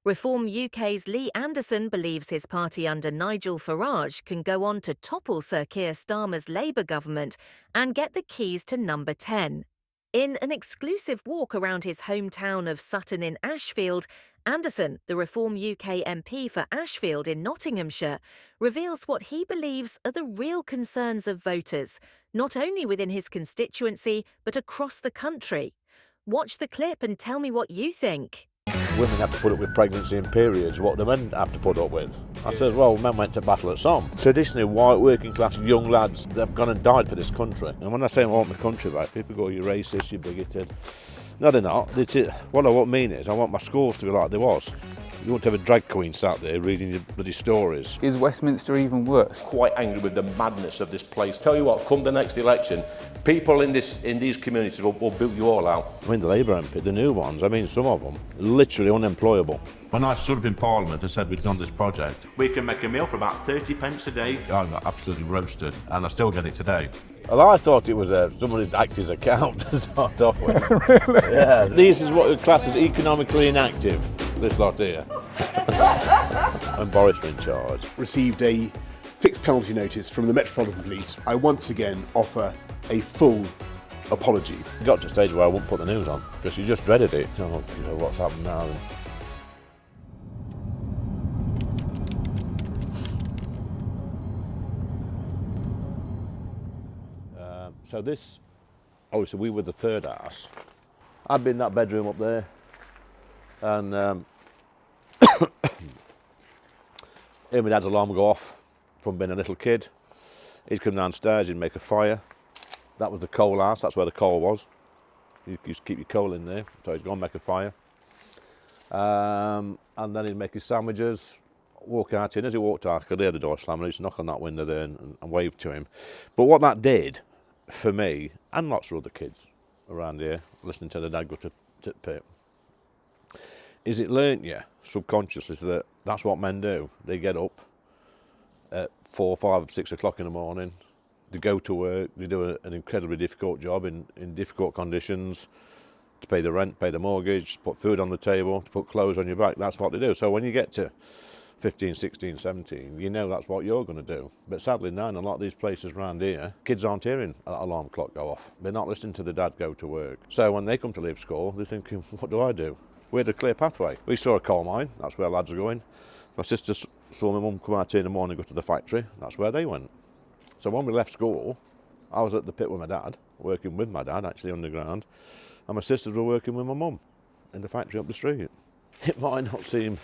Reform UK's Lee Anderson believes his party under Nigel Farage can go on to topple Sir Keir Starmer's Labour government and get the keys to number 10. In an exclusive walk around his hometown of Sutton-In-Ashfield, Anderson, the Reform UK MP for Ashfield in Nottinghamshire, reveals what he believes are the real concerns of voters, not only within his constituency but across the country. Watch the clip and tell me what you think. Women have to put up with pregnancy and periods, what do men have to put up with? I says, well, men went to battle at Somme. Traditionally, white, working class, young lads, they've gone and died for this country. And when I say I want my country back, people go, you're racist, you're bigoted. No, they're not. What I mean is, I want my schools to be like they was. You want to have a drag queen sat there reading your bloody stories. Is Westminster even worse? Quite angry with the madness of this place. Tell you what, come the next election, people in these communities will boot you all out. I mean, the Labour MP, the new ones, I mean, some of them, literally unemployable. When I stood up in Parliament and said we'd done this project, we can make a meal for about 30 pence a day. I got absolutely roasted, and I still get it today. Well, I thought it was somebody's actor's account to start off with. Really? Yeah. This is what the class is economically inactive, this lot here. And Boris were in charge. Received a fixed penalty notice from the Metropolitan Police. I once again offer a full apology. It got to a stage where I wouldn't put the news on, because you just dreaded it. So, you know, what's happened now? So this, obviously we were the third house. I'd been in that bedroom up there, and heard my dad's alarm go off from being a little kid. He'd come downstairs, he'd make a fire. That was the coal house, that's where the coal was. You used to keep your coal in there, so he'd go and make a fire. And then he'd make his sandwiches, walk out in. As he walked out, I could hear the door slam, and I used to knock on that window there and wave to him. But what that did, for me, and lots of other kids around here, listening to their dad go to pit, is it learnt you subconsciously that that's what men do. They get up at 4, 5, 6 o'clock in the morning, they go to work, they do an incredibly difficult job in difficult conditions, to pay the rent, pay the mortgage, to put food on the table, to put clothes on your back. That's what they do. So when you get to 15, 16, 17, you know that's what you're going to do. But sadly now, in a lot of these places around here, kids aren't hearing that alarm clock go off. They're not listening to the dad go to work. So when they come to leave school, they're thinking, what do I do? We had a clear pathway. We saw a coal mine, that's where lads are going. My sister saw my mum come out here in the morning and go to the factory, that's where they went. So when we left school, I was at the pit with my dad, working with my dad, actually underground, and my sisters were working with my mum in the factory up the street. It might not seem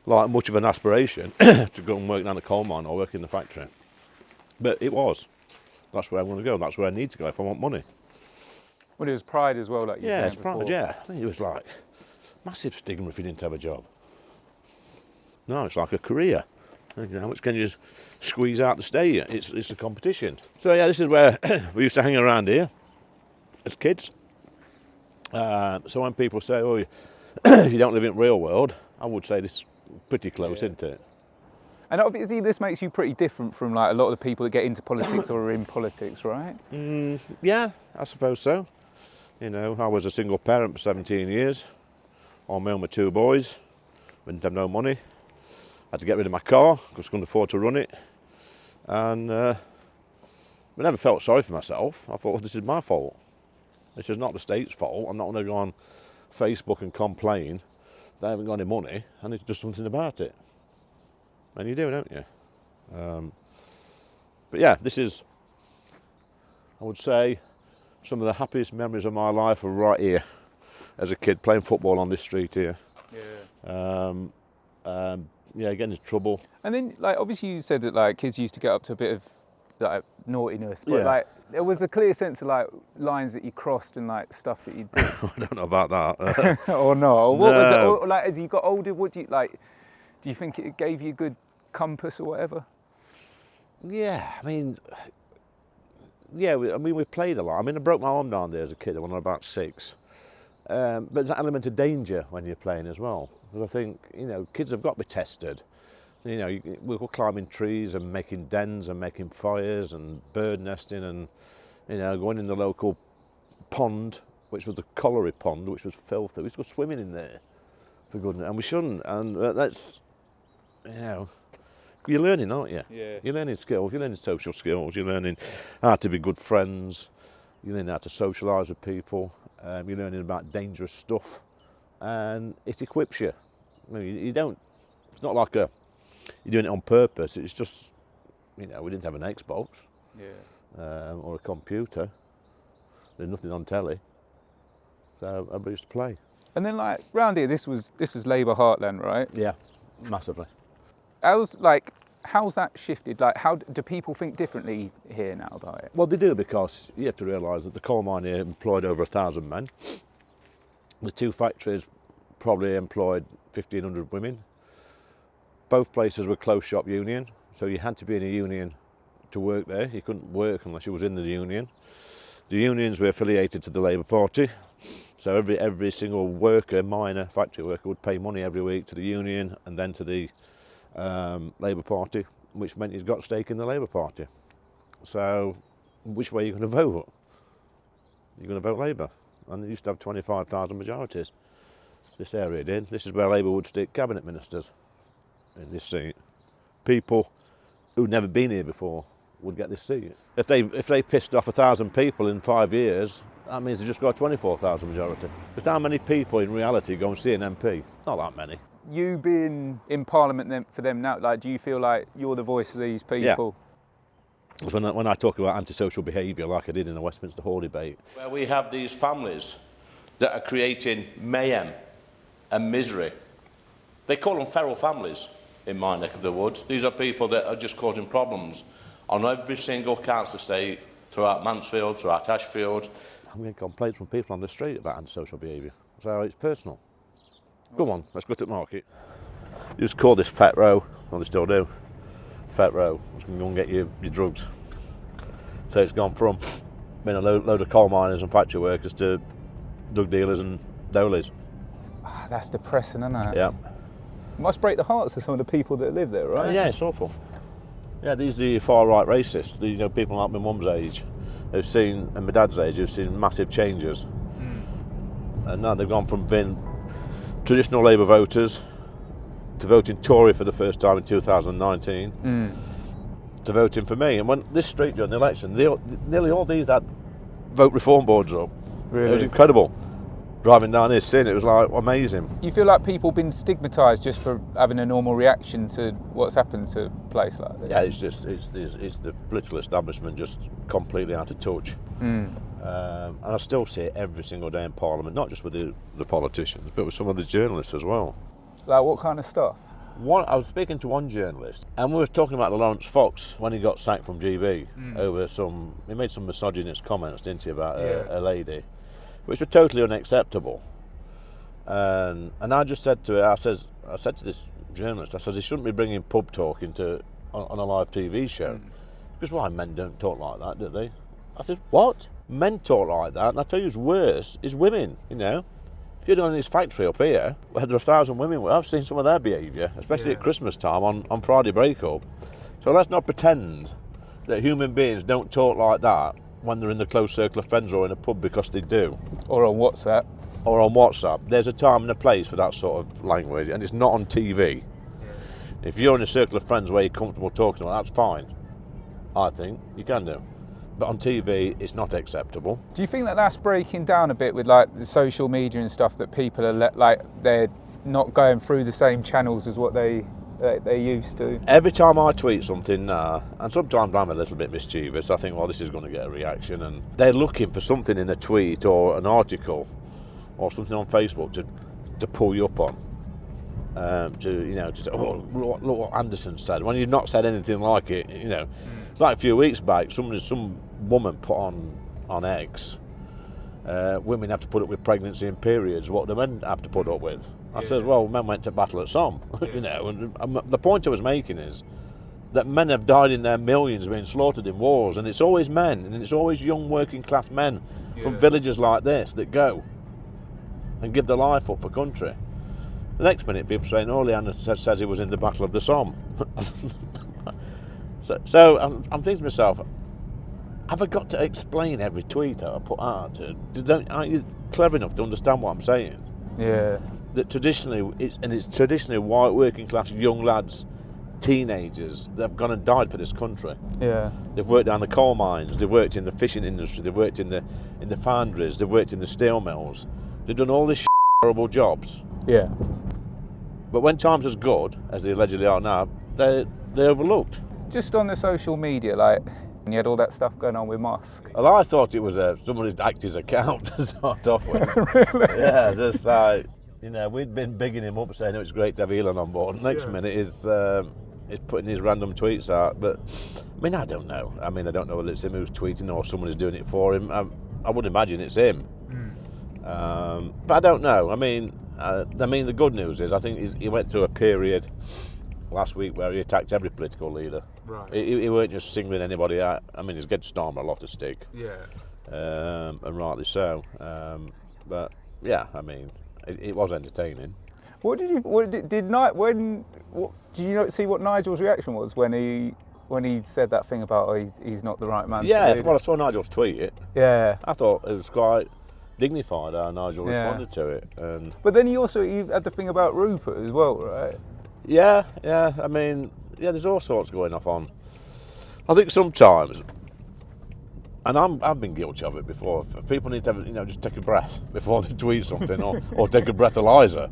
like much of an aspiration to go and work down a coal mine or work in the factory, but it was. That's where I want to go, that's where I need to go if I want money. Well, it was pride as well, like you said before. Pride, yeah. I think it was like massive stigma if you didn't have a job. No, it's like a career. You know, how much can you squeeze out to stay here? It's a competition. So yeah, this is where we used to hang around here as kids. So when people say, oh, you don't live in the real world, I would say this is pretty close, isn't it? And obviously this makes you pretty different from like a lot of the people that get into politics or are in politics, right? Yeah, I suppose so. You know, I was a single parent for 17 years, on my own with 2 boys, didn't have no money. I had to get rid of my car because I couldn't afford to run it. And I never felt sorry for myself. I thought, well, this is my fault. This is not the state's fault. I'm not going to go on Facebook and complain they haven't got any money. I need to do something about it. And you do, don't you? But yeah, this is, I would say, some of the happiest memories of my life are right here as a kid, playing football on this street here. Yeah. Yeah, getting into trouble. And then, like, obviously you said that, like, kids used to get up to a bit of, like, naughtiness, but, like, there was a clear sense of, like, lines that you crossed and, like, stuff that you did. I don't know about that. Or not? Or what was it? Or, like, as you got older, what do you, like, do you think it gave you a good compass or whatever? Yeah, I mean, we played a lot. I mean, I broke my arm down there as a kid when I was about 6. But there's an element of danger when you're playing as well. Because I think, you know, kids have got to be tested. You know, we're climbing trees and making dens and making fires and bird nesting and, you know, going in the local pond, which was the colliery pond, which was filthy. We used to go swimming in there. for goodness, and we shouldn't. And that's, you know, you're learning, aren't you? Yeah. You're learning skills. You're learning social skills. You're learning how to be good friends. You're learning how to socialise with people. You're learning about dangerous stuff, and it equips you. I mean, you don't. It's not like you're doing it on purpose. It's just, you know, we didn't have an Xbox or a computer. There's nothing on telly, so everybody used to play. And then, like, round here, this was Labour heartland, right? Yeah, massively. How's that shifted? Like, how do people think differently here now about it? Well, they do, because you have to realise that the coal mine here employed over 1,000 men. The two factories probably employed 1,500 women. Both places were close shop union, so you had to be in a union to work there. You couldn't work unless you was in the union. The unions were affiliated to the Labour Party, so every single worker, miner, factory worker would pay money every week to the union and then to the Labour Party, which meant he's got a stake in the Labour Party. So which way are you going to vote? You're going to vote Labour. And they used to have 25,000 majorities. This area did. This is where Labour would stick cabinet ministers in this seat. People who'd never been here before would get this seat. If they pissed off 1,000 people in 5 years, that means they just got a 24,000 majority. Because how many people in reality go and see an MP? Not that many. You being in Parliament for them now, like, do you feel like you're the voice of these people? Yeah. Because when I talk about antisocial behaviour, like I did in the Westminster Hall debate, Where we have these families that are creating mayhem and misery. They call them feral families in my neck of the woods. These are people that are just causing problems on every single council estate throughout Mansfield, throughout Ashfield. I'm getting complaints from people on the street about antisocial behaviour. So it's personal. Come on, let's go to the market. You just call this Fat Row, well they still do, Fat Row. It's going to go and get your drugs. So it's gone from being a load of coal miners and factory workers to drug dealers and dolies. That's depressing, isn't it? Yeah. It must break the hearts of some of the people that live there, right? Yeah, it's awful. Yeah, these are the far-right racists, you know, people like my mum's age, who've seen, and my dad's age, who've seen massive changes. And now they've gone from being traditional Labour voters to voting Tory for the first time in 2019 to voting for me. And when this street during the election, nearly all these had vote reform boards up. Really? It was incredible. Driving down here, seeing it was like amazing. You feel like people been stigmatised just for having a normal reaction to what's happened to a place like this? Yeah, it's the political establishment just completely out of touch. And I still see it every single day in Parliament, not just with the politicians, but with some of the journalists as well. Like what kind of stuff? I was speaking to one journalist, and we were talking about the Lawrence Fox when he got sacked from GB over he made some misogynist comments, didn't he, about a lady, which were totally unacceptable. And I just said to her, I said to this journalist, I said, he shouldn't be bringing pub talk on a live TV show. Because why, men don't talk like that, do they? I said, what? Men talk like that? And I tell you who's worse is women, you know. If you're doing this factory up here, where there are 1,000 women, I've seen some of their behaviour, especially at Christmas time on Friday break-up. So let's not pretend that human beings don't talk like that when they're in the close circle of friends or in a pub, because they do. Or on WhatsApp. Or on WhatsApp. There's a time and a place for that sort of language, and it's not on TV. If you're in a circle of friends where you're comfortable talking about, that's fine. I think you can do. But on TV, it's not acceptable. Do you think that that's breaking down a bit with like the social media and stuff, that people are they're not going through the same channels as what they used to? Every time I tweet something now, and sometimes I'm a little bit mischievous, I think, well, this is going to get a reaction, and they're looking for something in a tweet or an article or something on Facebook to pull you up on. To say, oh, look what Anderson said, when you've not said anything like it, you know. It's like a few weeks back, some woman put on X, women have to put up with pregnancy and periods, what do men have to put up with? I says, well, men went to battle at Somme, you know, and the point I was making is that men have died in their millions being slaughtered in wars, and it's always men, and it's always young working class men from villages like this that go and give their life up for country. The next minute people saying, oh, Leander says he was in the Battle of the Somme. So I'm thinking to myself, have I got to explain every tweet I put out? Aren't you clever enough to understand what I'm saying? Yeah. that traditionally, it's traditionally white working class young lads, teenagers that have gone and died for this country. Yeah. They've worked down the coal mines, they've worked in the fishing industry, they've worked in the foundries, they've worked in the steel mills. They've done all these horrible jobs. Yeah. But when times are good, as they allegedly are now, they're overlooked. Just on the social media, like, you had all that stuff going on with Musk. Well, I thought it was somebody's act his account to start off with. Really? Yeah, just like, you know, we'd been bigging him up saying it's great to have Elon on board. Next minute is putting these random tweets out. But, I mean, I don't know. I mean, I don't know whether it's him who's tweeting or someone who's doing it for him. I would imagine it's him. But I don't know. I mean, the good news is I think he went through a period last week where he attacked every political leader. Right. He weren't just singling anybody out. I mean, he's given Starmer a lot of stick. Yeah. And rightly so. But yeah, I mean, it was entertaining. Do you see what Nigel's reaction was when he said that thing about he's not the right man? Yeah, well, I saw Nigel's tweet it. Yeah. I thought it was quite dignified how Nigel responded to it. And but then he had the thing about Rupert as well, right? yeah. I mean, yeah, there's all sorts going on. I think sometimes, and I've been guilty of it before. People need to have, just take a breath before they tweet something, or take a breathalyzer.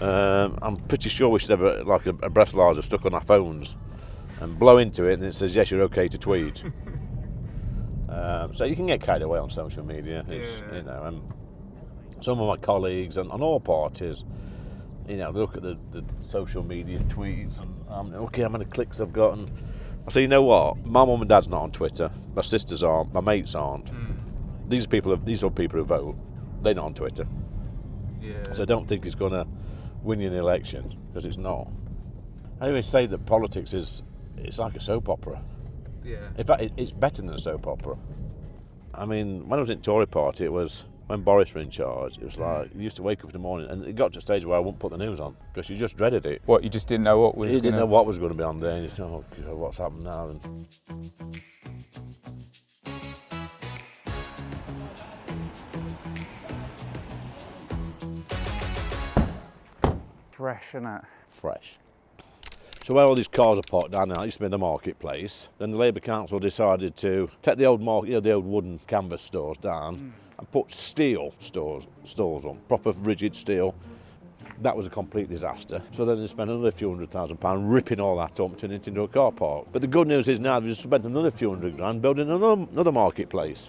I'm pretty sure we should have a breathalyzer stuck on our phones, and blow into it, and it says yes, you're okay to tweet. So you can get carried away on social media. It's, and some of my colleagues and all parties, they look at the social media tweets and okay, how many clicks I've got, and I say, you know what? My mum and dad's not on Twitter. My sisters aren't. My mates aren't. These are people who vote. They're not on Twitter. Yeah. So I don't think it's going to win you an election, because it's not. I always say that politics it's like a soap opera. Yeah. In fact, it's better than a soap opera. I mean, when I was in Tory party, it was when Boris were in charge. It was like you used to wake up in the morning, and it got to a stage where I wouldn't put the news on because you just dreaded it. What, you just didn't know what was? You didn't know what was going to be on there, and you said, "Oh God, what's happened now?" And fresh, innit? fresh. So where all these cars are parked down now, it used to be the marketplace. Then the Labour Council decided to take the old market, the old wooden canvas stores down and put steel stores on, proper rigid steel. That was a complete disaster. So then they spent another few £100,000 ripping all that up and turning it into a car park. But the good news is now they've just spent another few £100,000 building another marketplace.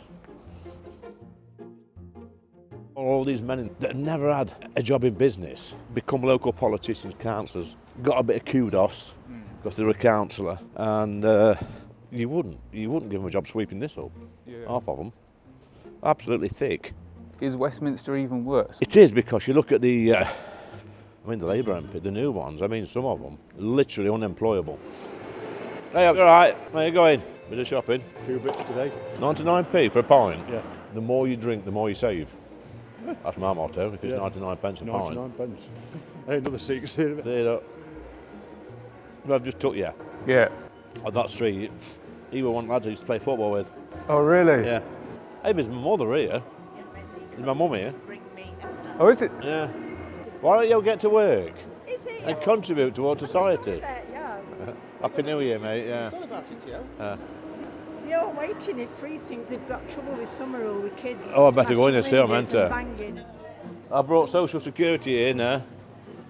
All these men that never had a job in business become local politicians, councillors, got a bit of kudos because they were a councillor, and you wouldn't give them a job sweeping this up. Yeah. Half of them, absolutely thick. Is Westminster even worse? It is, because you look at the Labour MP, the new ones. I mean, some of them literally unemployable. Hey, all right. Where you going? Bit of shopping. A few bits today. 99p for a pint. Yeah. The more you drink, the more you save. That's my motto. If it's 99 pence a pint. 99 pence. Hey, another secret here. See it up. Well, I've just took you Yeah. on that street. He was one lads I used to play football with. Oh, really? Yeah. Hey, there's my mother here. Is my mum here? Oh, is it? Yeah. Why don't you get to work Is he? and contribute towards society? Yeah. Happy New Year, mate. Yeah. They're all waiting in precinct. They've got trouble with summer rule with kids. Oh, I better go in and smashing see 'em, windows ain't I? and banging. I brought Social Security in now.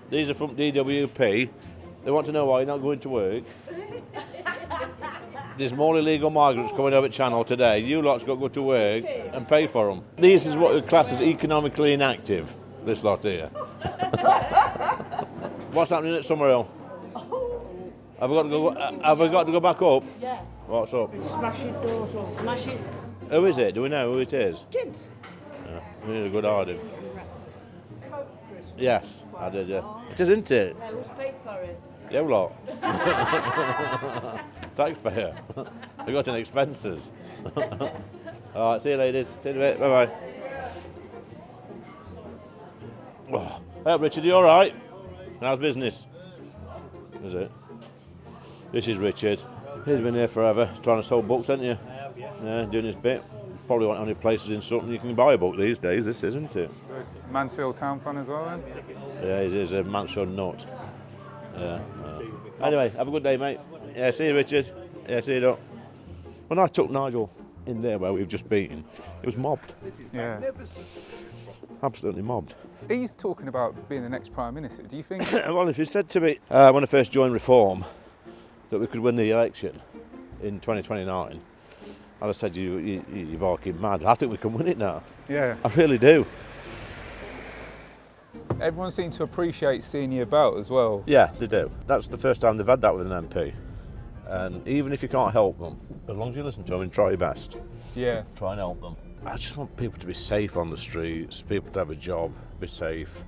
These are from DWP. They want to know why you're not going to work. There's more illegal migrants coming over Channel today. You lot's got to go to work and pay for them. This is what we class as economically inactive, this lot here. What's happening at Summerhill? Have we got to go back up? Yes. What's up? Smashing doors or smashing Who is it? Do we know who it is? kids. Yeah, we need a good hiding. Yes, I did, yeah. It is, isn't it? Who's paid for it? You lot. Taxpayer. We got in expenses. All right, see you ladies. See you in a bit. Bye-bye. Oh. Hey, Richard, you all right? How's business? Is it? This is Richard. He's been here forever, trying to sell books, hasn't you? I have, yeah. Yeah, doing his bit. probably one of the only places in Sutton you can buy a book these days, this isn't it? Good. Mansfield Town fan as well then? Yeah, it is a Mansfield nut. Yeah. Anyway, have a good day, mate. Yeah, see you, Richard. Yeah, see you, Doc. When I took Nigel in there where we've just been, it was mobbed. Yeah. Absolutely mobbed. He's talking about being the next Prime Minister. Do you think... Well, if he said to me when I first joined Reform that we could win the election in 2029, I'd have said, you're barking mad. I think we can win it now. Yeah. I really do. Everyone seems to appreciate seeing you about as well. Yeah, they do. That's the first time they've had that with an MP. And even if you can't help them, as long as you listen to them and try your best, Yeah. try and help them. I just want people to be safe on the streets, people to have a job, be safe.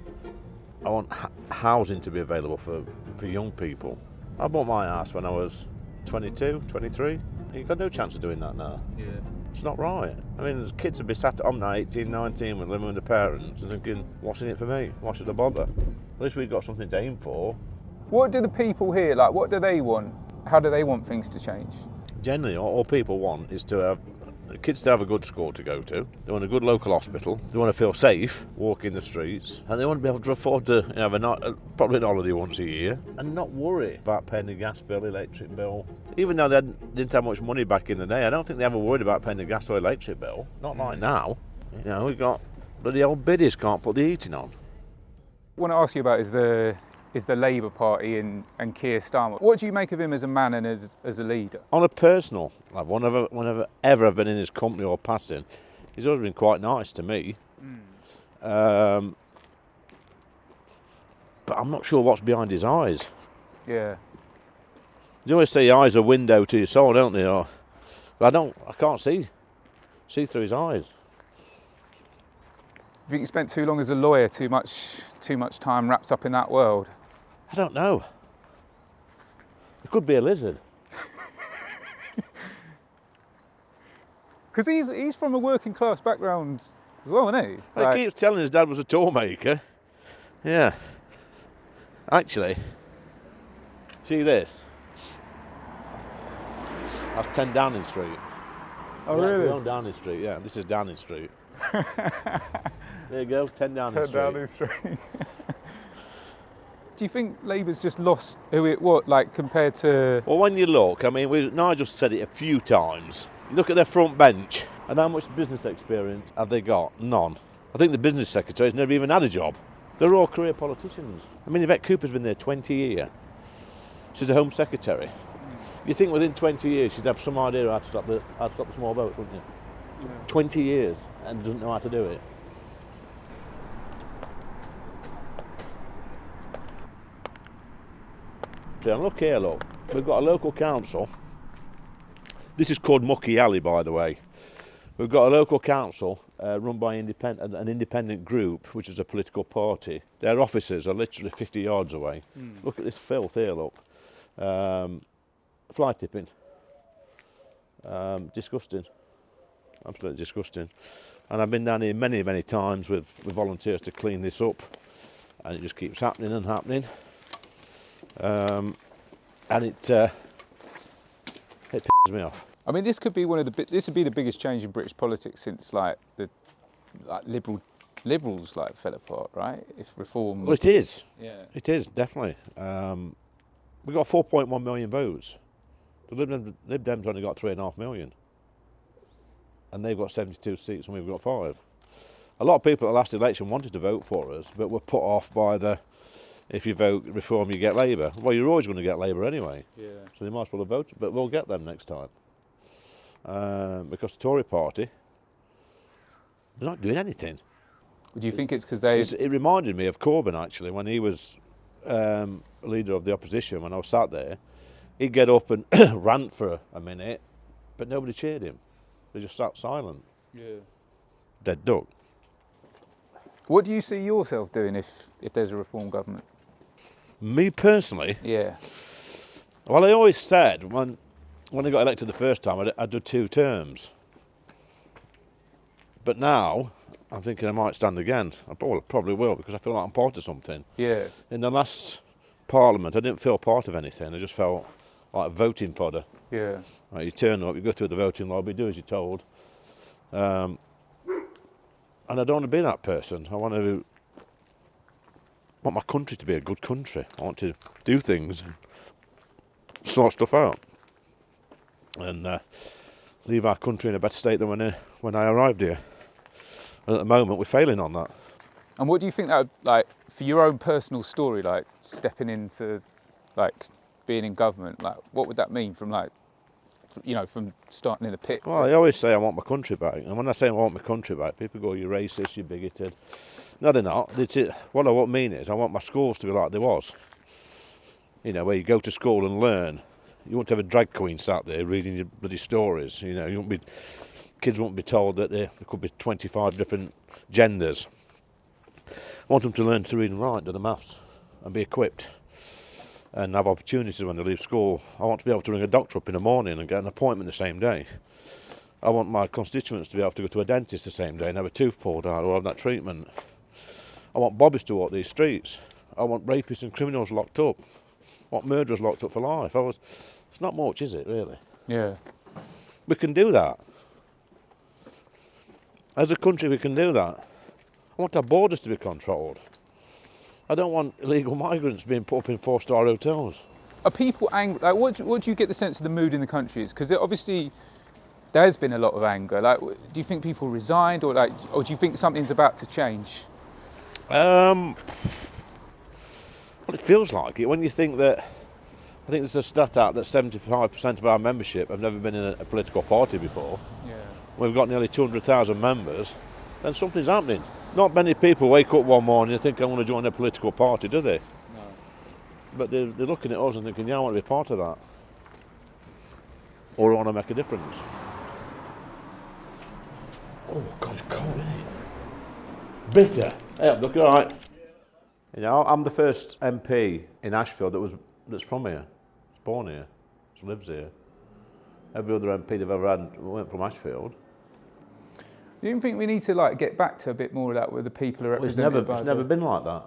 I want housing to be available for young people. I bought my house when I was 22, 23. You've got no chance of doing that now. Yeah. It's not right. I mean, the kids would be sat at home now, 18, 19, with living with their parents and thinking, what's in it for me? Why should I bother? At least we've got something to aim for. What do the people here, like, what do they want? How do they want things to change? Generally, all people want is to have kids to have a good school to go to. They want a good local hospital. They want to feel safe, walking the streets, and they want to be able to afford to have probably an holiday once a year and not worry about paying the gas bill, electric bill. Even though they didn't have much money back in the day, I don't think they ever worried about paying the gas or electric bill. Not like now. You know, we've got bloody old biddies can't put the heating on. What I want to ask you about is the Labour Party and Keir Starmer. What do you make of him as a man and as a leader? On a personal level, whenever I've been in his company or passing, he's always been quite nice to me. But I'm not sure what's behind his eyes. Yeah. They always say eyes are a window to your soul, don't they? But I can't see through his eyes. Do you think you spent too long as a lawyer, too much time wrapped up in that world? I don't know. It could be a lizard. Because he's from a working class background as well, isn't he? He keeps telling his dad was a tour maker. Yeah. Actually, see this? That's 10 Downing Street. Oh, That's really? on Downing Street, yeah. This is Downing Street. There you go, 10 Downing Street. 10 Downing Street. Do you think Labour's just lost who it was, like, compared to... Well, when you look, I mean, Nigel said it a few times. You look at their front bench, and how much business experience have they got? None. I think the business secretary's never even had a job. They're all career politicians. I mean, Yvette Cooper's been there 20 years. She's a Home Secretary. You think within 20 years she'd have some idea how to stop the small boats, wouldn't you? Yeah. 20 years and doesn't know how to do it. And look here, look. We've got a local council. This is called Mucky Alley, by the way. We've got a local council run by an independent group, which is a political party. Their offices are literally 50 yards away. Look at this filth here, look. Fly tipping. Disgusting. Absolutely disgusting. And I've been down here many, many times with volunteers to clean this up, and it just keeps happening and happening. And it pisses me off. I mean, this could be this would be the biggest change in British politics since the Liberals fell apart, right? If reform. Well, it is. Yeah. It is definitely. We got 4.1 million votes. The Lib Dems only got 3.5 million, and they've got 72 seats, and we've got 5. A lot of people at the last election wanted to vote for us, but were put off by if you vote Reform, you get Labour. Well, you're always going to get Labour anyway. Yeah. So they might as well have voted, but we'll get them next time. Because the Tory party, they're not doing anything. Do you think it's because It reminded me of Corbyn, actually, when he was leader of the opposition, when I was sat there. He'd get up and rant for a minute, but nobody cheered him. They just sat silent. Yeah. Dead duck. What do you see yourself doing if there's a reform government? Me personally? Yeah. Well, I always said when I got elected the first time, I'd do 2 terms. But now, I'm thinking I might stand again. I probably will, because I feel like I'm part of something. Yeah. In the last Parliament, I didn't feel part of anything. I just felt like voting fodder. Yeah. Like you turn up, you go through the voting lobby, do as you're told, And I don't want to be that person. I want my country to be a good country. I want to do things and sort stuff out. And leave our country in a better state than when I arrived here. And at the moment, we're failing on that. And what do you think that would, like, for your own personal story, like stepping into, like, being in government, like, what would that mean from, like, you know, from starting in the pits? Well, I always say I want my country back. And when I say I want my country back, people go, you're racist, you're bigoted. No, they're not. What I mean is I want my schools to be like they was. You know, where you go to school and learn. You won't have a drag queen sat there reading your bloody stories. You know, kids won't be told that there could be 25 different genders. I want them to learn to read and write, do the maths, and be equipped, and have opportunities when they leave school. I want to be able to ring a doctor up in the morning and get an appointment the same day. I want my constituents to be able to go to a dentist the same day and have a tooth pulled out or have that treatment. I want bobbies to walk these streets. I want rapists and criminals locked up. I want murderers locked up for life. It's not much, is it, really? Yeah. We can do that. As a country, we can do that. I want our borders to be controlled. I don't want illegal migrants being put up in 4-star hotels. Are people angry? Like, what do you get the sense of the mood in the country is? Because obviously there's been a lot of anger. Like, do you think people resigned, or do you think something's about to change? Well, it feels like it when you think that. I think there's a stat out that 75% of our membership have never been in a political party before. Yeah. We've got nearly 200,000 members, then something's happening. Not many people wake up one morning and think, I want to join a political party, do they? No. But they're looking at us and thinking, yeah, I want to be part of that. Or I want to make a difference. Oh, God, it's cold, isn't it? Bitter. Yeah, look, all right. You know, I'm the first MP in Ashfield that's from here. Was born here. Lives here. Every other MP they've ever had went from Ashfield. Do you think we need to, like, get back to a bit more of that where the people are represented by It's never been like that.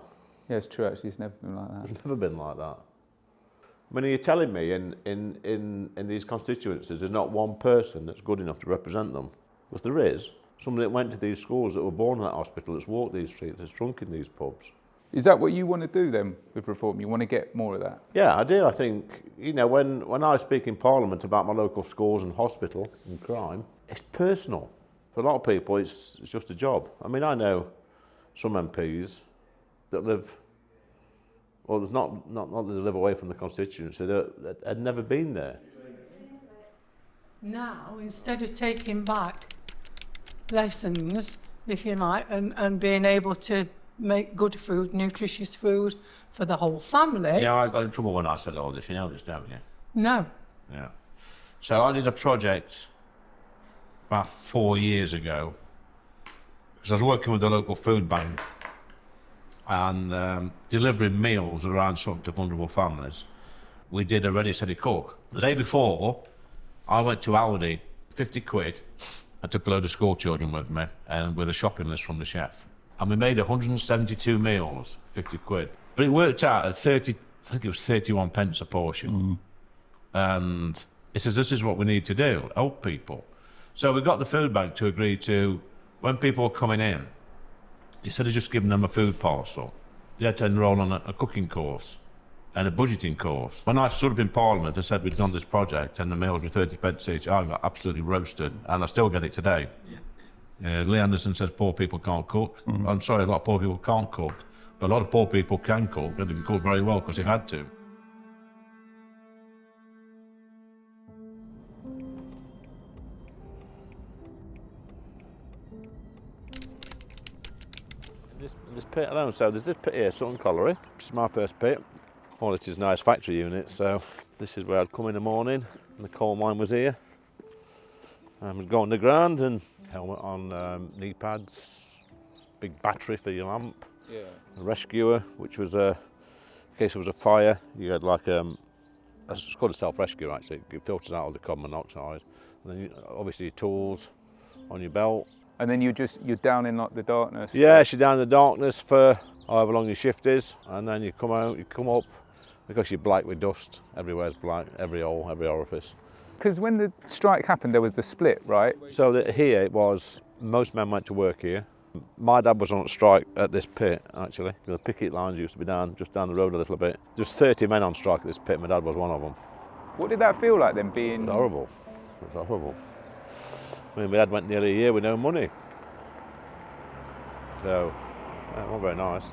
Yeah, it's true, actually. It's never been like that. It's never been like that. I mean, are you telling me in these constituencies there's not one person that's good enough to represent them? Because there is. Somebody that went to these schools, that were born in that hospital, that's walked these streets, that's drunk in these pubs. Is that what you want to do then with reform? You want to get more of that? Yeah, I do. I think, you know, when I speak in Parliament about my local schools and hospital and crime, it's personal. For a lot of people, it's just a job. I mean, I know some MPs that live, well, there's not that they live away from the constituency, that had never been there. Now, instead of taking back lessons, if you like, and being able to make good food, nutritious food for the whole family. Yeah, I got in trouble when I said all this, you know this, don't you? No. Yeah. So I did a project about 4 years ago, because I was working with the local food bank and delivering meals around some to vulnerable families. We did a ready, steady cook. The day before, I went to Aldi, 50 quid. I took a load of school children with me and with a shopping list from the chef. And we made 172 meals, 50 quid. But it worked out at 30, I think it was 31 pence a portion. And it says, this is what we need to do, help people. So we got the food bank to agree to, when people were coming in, instead of just giving them a food parcel, they had to enrol on a cooking course and a budgeting course. When I stood up in Parliament and said we'd done this project and the meals were 30 pence each, I got absolutely roasted, and I still get it today. Lee Anderson says poor people can't cook. I'm sorry, a lot of poor people can't cook, but a lot of poor people can cook, and they can cook very well because they had to. This pit alone, so there's this pit here, Sutton Colliery, which is my first pit. All it is nice factory unit, so this is where I'd come in the morning, and the coal mine was here. I'd go on the ground and helmet on, knee pads, big battery for your lamp, a rescuer, which was in case there was a fire, you had like it's called a self-rescue actually, it filters out all the carbon monoxide. And then obviously your tools on your belt. And then you're down in like the darkness? Yes, you're down in the darkness for however long your shift is, and then you come out, you come up, because you're black with dust, everywhere's black, every hole, every orifice. Because when the strike happened, there was the split, right? So that here it was, most men went to work here. My dad was on strike at this pit, actually. The picket lines used to be just down the road a little bit. There's 30 men on strike at this pit, my dad was one of them. What did that feel like then, being... It was horrible. It was horrible. I mean, my dad went nearly a year with no money. So, it wasn't very nice.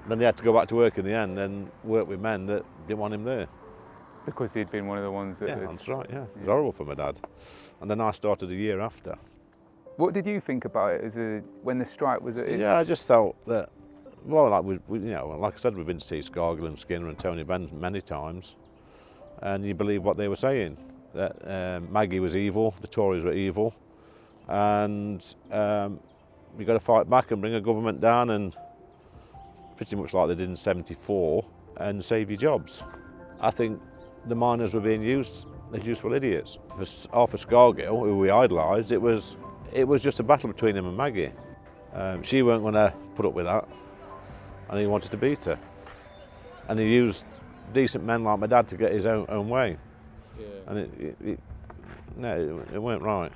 Then he had to go back to work in the end and work with men that didn't want him there. Because he'd been one of the ones that... Yeah, that's right, yeah. It was horrible for my dad. And then I started a year after. What did you think about it when the strike was at its... Yeah, I just felt that, well, like like I said, we've been to see Scargill and Skinner and Tony Benn many times, and you believe what they were saying, that Maggie was evil, the Tories were evil, and you've got to fight back and bring a government down, and pretty much like they did in '74, and save your jobs. I think the miners were being used as useful idiots. For Scargill, who we idolised, it was just a battle between him and Maggie. She weren't going to put up with that, and he wanted to beat her. And he used decent men like my dad to get his own way. Yeah. And it weren't right.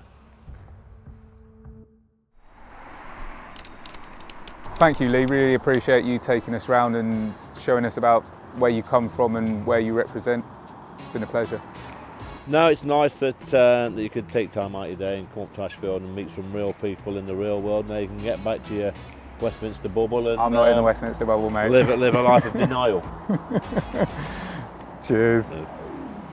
Thank you, Lee. Really appreciate you taking us round and showing us about where you come from and where you represent. It's been a pleasure. No, it's nice that you could take time out of your day and come up to Ashfield and meet some real people in the real world. Now you can get back to your Westminster bubble and... I'm not in the Westminster bubble, mate. Live a life of denial. Cheers.